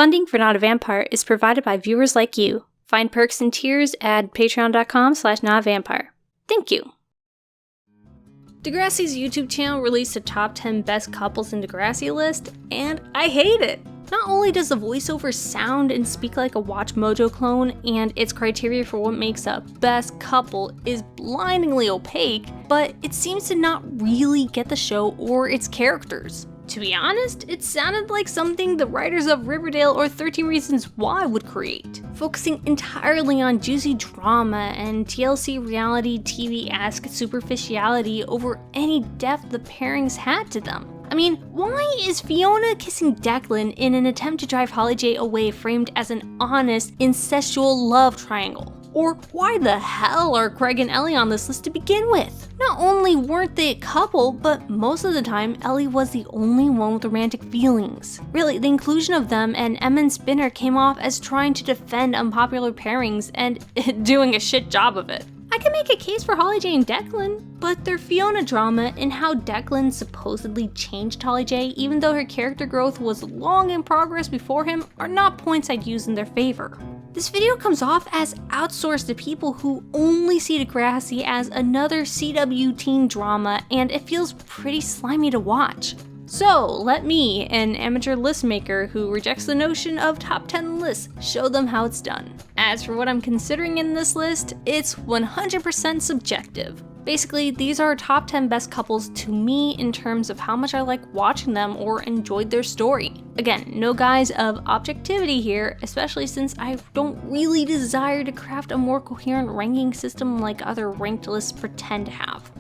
Funding for NotAVampyre is provided by viewers like you. Find perks and tiers at patreon.com/NotAVampyre. Thank you. Degrassi's YouTube channel released a top 10 best couples in Degrassi list, and I hate it! Not only does the voiceover sound and speak like a WatchMojo clone, and its criteria for what makes a best couple is blindingly opaque, but it seems to not really get the show or its characters. To be honest, it sounded like something the writers of Riverdale or 13 Reasons Why would create, focusing entirely on juicy drama and TLC reality TV-esque superficiality over any depth the pairings had to them. I mean, why is Fiona kissing Declan in an attempt to drive Holly J away framed as an honest, incestual love triangle? Or why the hell are Craig and Ellie on this list to begin with? Not only weren't they a couple, but most of the time, Ellie was the only one with romantic feelings. Really, the inclusion of them and Emma and Spinner came off as trying to defend unpopular pairings and doing a shit job of it. I can make a case for Holly J and Declan, but their Fiona drama and how Declan supposedly changed Holly J even though her character growth was long in progress before him are not points I'd use in their favor. This video comes off as outsourced to people who only see Degrassi as another CW teen drama, and it feels pretty slimy to watch. So let me, an amateur list maker who rejects the notion of top 10 lists, show them how it's done. As for what I'm considering in this list, it's 100% subjective. Basically, these are top 10 best couples to me in terms of how much I like watching them or enjoyed their story. Again, no guise of objectivity here, especially since I don't really desire to craft a more coherent ranking system like other ranked lists pretend to have.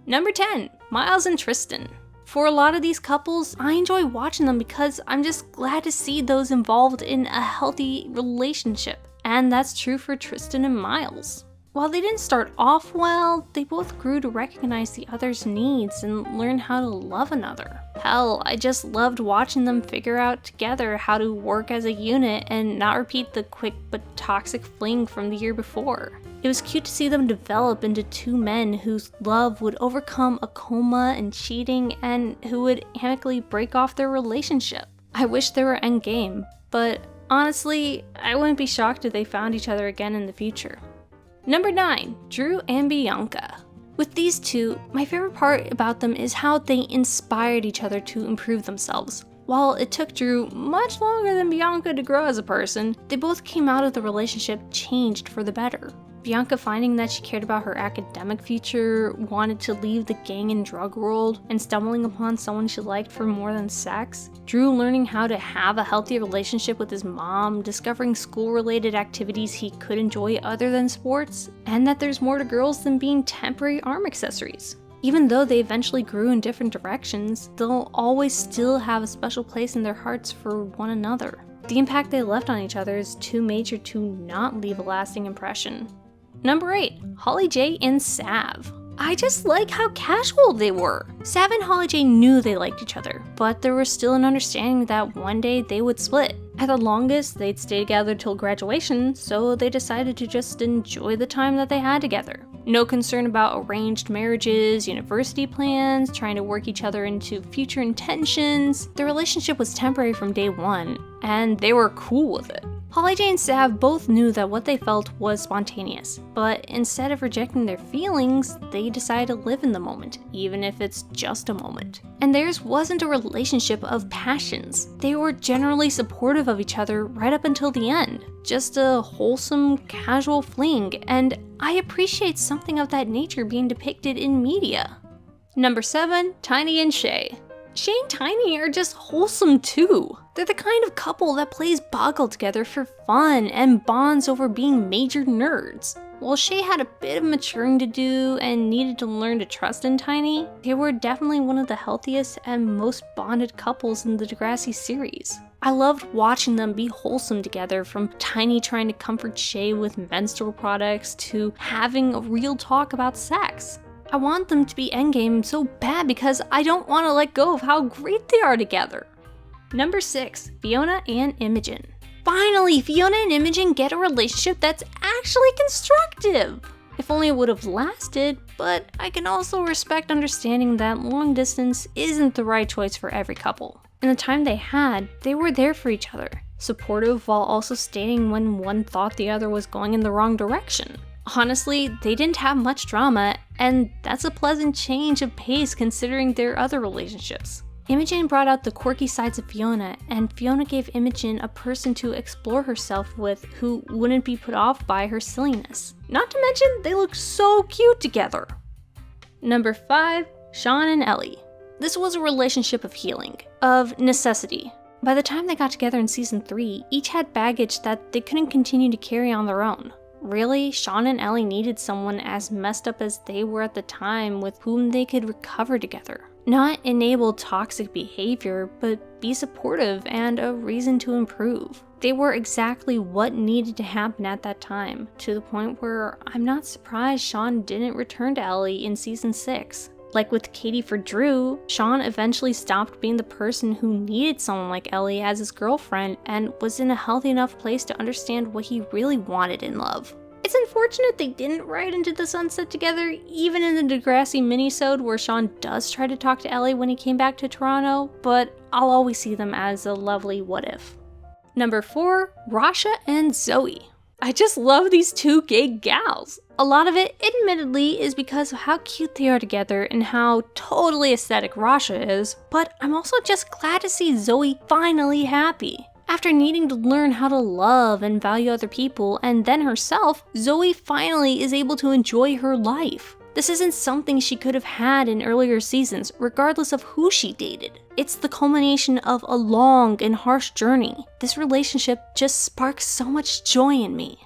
Number 10, Miles and Tristan. For a lot of these couples, I enjoy watching them because I'm just glad to see those involved in a healthy relationship. And that's true for Tristan and Miles. While they didn't start off well, they both grew to recognize the other's needs and learn how to love another. Hell, I just loved watching them figure out together how to work as a unit and not repeat the quick but toxic fling from the year before. It was cute to see them develop into two men whose love would overcome a coma and cheating and who would amicably break off their relationship. I wish they were endgame, but honestly, I wouldn't be shocked if they found each other again in the future. Number 9, Drew and Bianca. With these two, my favorite part about them is how they inspired each other to improve themselves. While it took Drew much longer than Bianca to grow as a person, they both came out of the relationship changed for the better. Bianca finding that she cared about her academic future, wanted to leave the gang and drug world, and stumbling upon someone she liked for more than sex. Drew learning how to have a healthy relationship with his mom, discovering school-related activities he could enjoy other than sports, and that there's more to girls than being temporary arm accessories. Even though they eventually grew in different directions, they'll always still have a special place in their hearts for one another. The impact they left on each other is too major to not leave a lasting impression. Number 8, Holly J and Sav. I just like how casual they were. Sav and Holly J knew they liked each other, but there was still an understanding that one day they would split. At the longest, they'd stay together till graduation, so they decided to just enjoy the time that they had together. No concern about arranged marriages, university plans, trying to work each other into future intentions. The relationship was temporary from day one, and they were cool with it. Holly J and Sav both knew that what they felt was spontaneous, but instead of rejecting their feelings, they decided to live in the moment, even if it's just a moment. And theirs wasn't a relationship of passions. They were generally supportive of each other right up until the end. Just a wholesome, casual fling, and I appreciate something of that nature being depicted in media. Number 7, Tiny and Shay. Shay and Tiny are just wholesome too. They're the kind of couple that plays Boggle together for fun and bonds over being major nerds. While Shay had a bit of maturing to do and needed to learn to trust in Tiny, they were definitely one of the healthiest and most bonded couples in the Degrassi series. I loved watching them be wholesome together, from Tiny trying to comfort Shay with menstrual products to having a real talk about sex. I want them to be endgame so bad because I don't want to let go of how great they are together. Number 6, Fiona and Imogen. Finally, Fiona and Imogen get a relationship that's actually constructive. If only it would have lasted, but I can also respect understanding that long distance isn't the right choice for every couple. In the time they had, they were there for each other. supportive while also stating when one thought the other was going in the wrong direction. Honestly, they didn't have much drama, and that's a pleasant change of pace considering their other relationships. Imogen brought out the quirky sides of Fiona, and Fiona gave Imogen a person to explore herself with who wouldn't be put off by her silliness. Not to mention, they look so cute together. Number 5, Shaun and Ellie. This was a relationship of healing, of necessity. By the time they got together in season 3, each had baggage that they couldn't continue to carry on their own. Really, Shaun and Ellie needed someone as messed up as they were at the time with whom they could recover together. Not enable toxic behavior, but be supportive and a reason to improve. They were exactly what needed to happen at that time, to the point where I'm not surprised Shaun didn't return to Ellie in season 6. Like with Katie for Drew, Shaun eventually stopped being the person who needed someone like Ellie as his girlfriend and was in a healthy enough place to understand what he really wanted in love. It's unfortunate they didn't ride into the sunset together, even in the Degrassi minisode where Shaun does try to talk to Ellie when he came back to Toronto, but I'll always see them as a lovely what if. Number 4, Rasha and Zoe. I just love these two gay gals. A lot of it, admittedly, is because of how cute they are together and how totally aesthetic Rasha is, but I'm also just glad to see Zoe finally happy. After needing to learn how to love and value other people and then herself, Zoe finally is able to enjoy her life. This isn't something she could have had in earlier seasons, regardless of who she dated. It's the culmination of a long and harsh journey. This relationship just sparks so much joy in me.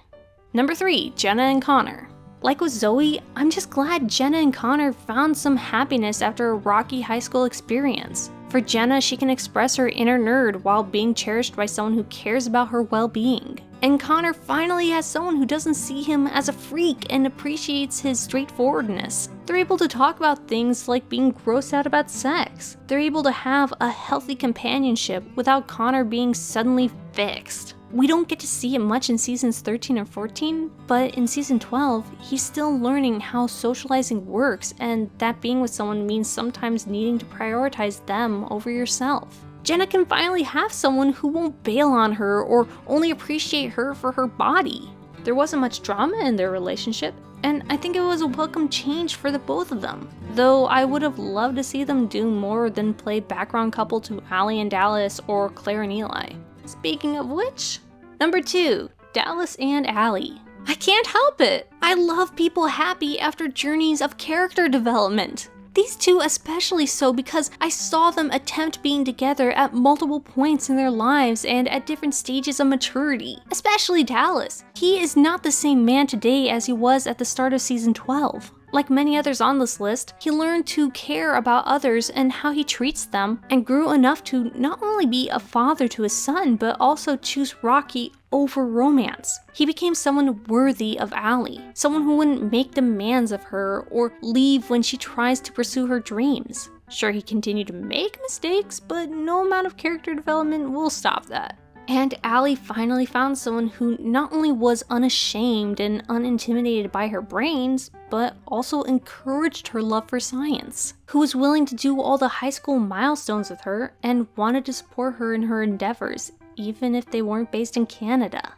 Number 3, Jenna and Connor. Like with Zoe, I'm just glad Jenna and Connor found some happiness after a rocky high school experience. For Jenna, she can express her inner nerd while being cherished by someone who cares about her well-being. And Connor finally has someone who doesn't see him as a freak and appreciates his straightforwardness. They're able to talk about things like being grossed out about sex. They're able to have a healthy companionship without Connor being suddenly fixed. We don't get to see it much in seasons 13 or 14, but in season 12, he's still learning how socializing works and that being with someone means sometimes needing to prioritize them over yourself. Jenna can finally have someone who won't bail on her or only appreciate her for her body. There wasn't much drama in their relationship, and I think it was a welcome change for the both of them. Though I would have loved to see them do more than play background couple to Allie and Dallas or Claire and Eli. Speaking of which, number 2, Dallas and Allie. I can't help it. I love people happy after journeys of character development. These two especially so because I saw them attempt being together at multiple points in their lives and at different stages of maturity. Especially Dallas. He is not the same man today as he was at the start of season 12. Like many others on this list, he learned to care about others and how he treats them, and grew enough to not only be a father to his son, but also choose Rocky over romance. He became someone worthy of Allie, someone who wouldn't make demands of her or leave when she tries to pursue her dreams. Sure, he continued to make mistakes, but no amount of character development will stop that. And Allie finally found someone who not only was unashamed and unintimidated by her brains, but also encouraged her love for science, who was willing to do all the high school milestones with her and wanted to support her in her endeavors, even if they weren't based in Canada.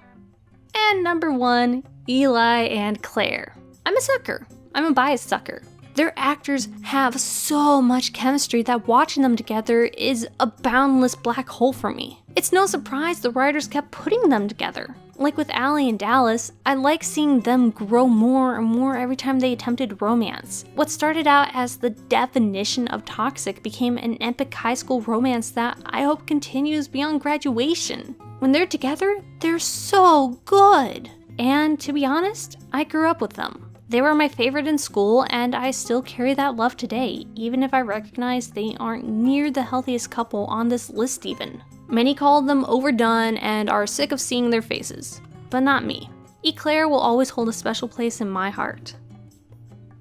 And number 1, Eli and Claire. I'm a sucker. I'm a biased sucker. Their actors have so much chemistry that watching them together is a boundless black hole for me. It's no surprise the writers kept putting them together. Like with Allie and Dallas, I like seeing them grow more and more every time they attempted romance. What started out as the definition of toxic became an epic high school romance that I hope continues beyond graduation. When they're together, they're so good. And to be honest, I grew up with them. They were my favorite in school, and I still carry that love today, even if I recognize they aren't near the healthiest couple on this list even. Many called them overdone and are sick of seeing their faces, but not me. Claire will always hold a special place in my heart.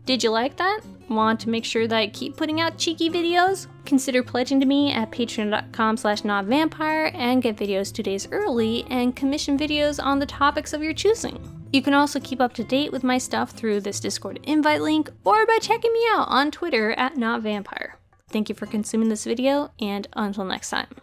Did you like that? Want to make sure that I keep putting out cheeky videos? Consider pledging to me at patreon.com/NotAVampyre and get videos 2 days early and commission videos on the topics of your choosing. You can also keep up to date with my stuff through this Discord invite link or by checking me out on Twitter at NotAVampyre. Thank you for consuming this video, and until next time.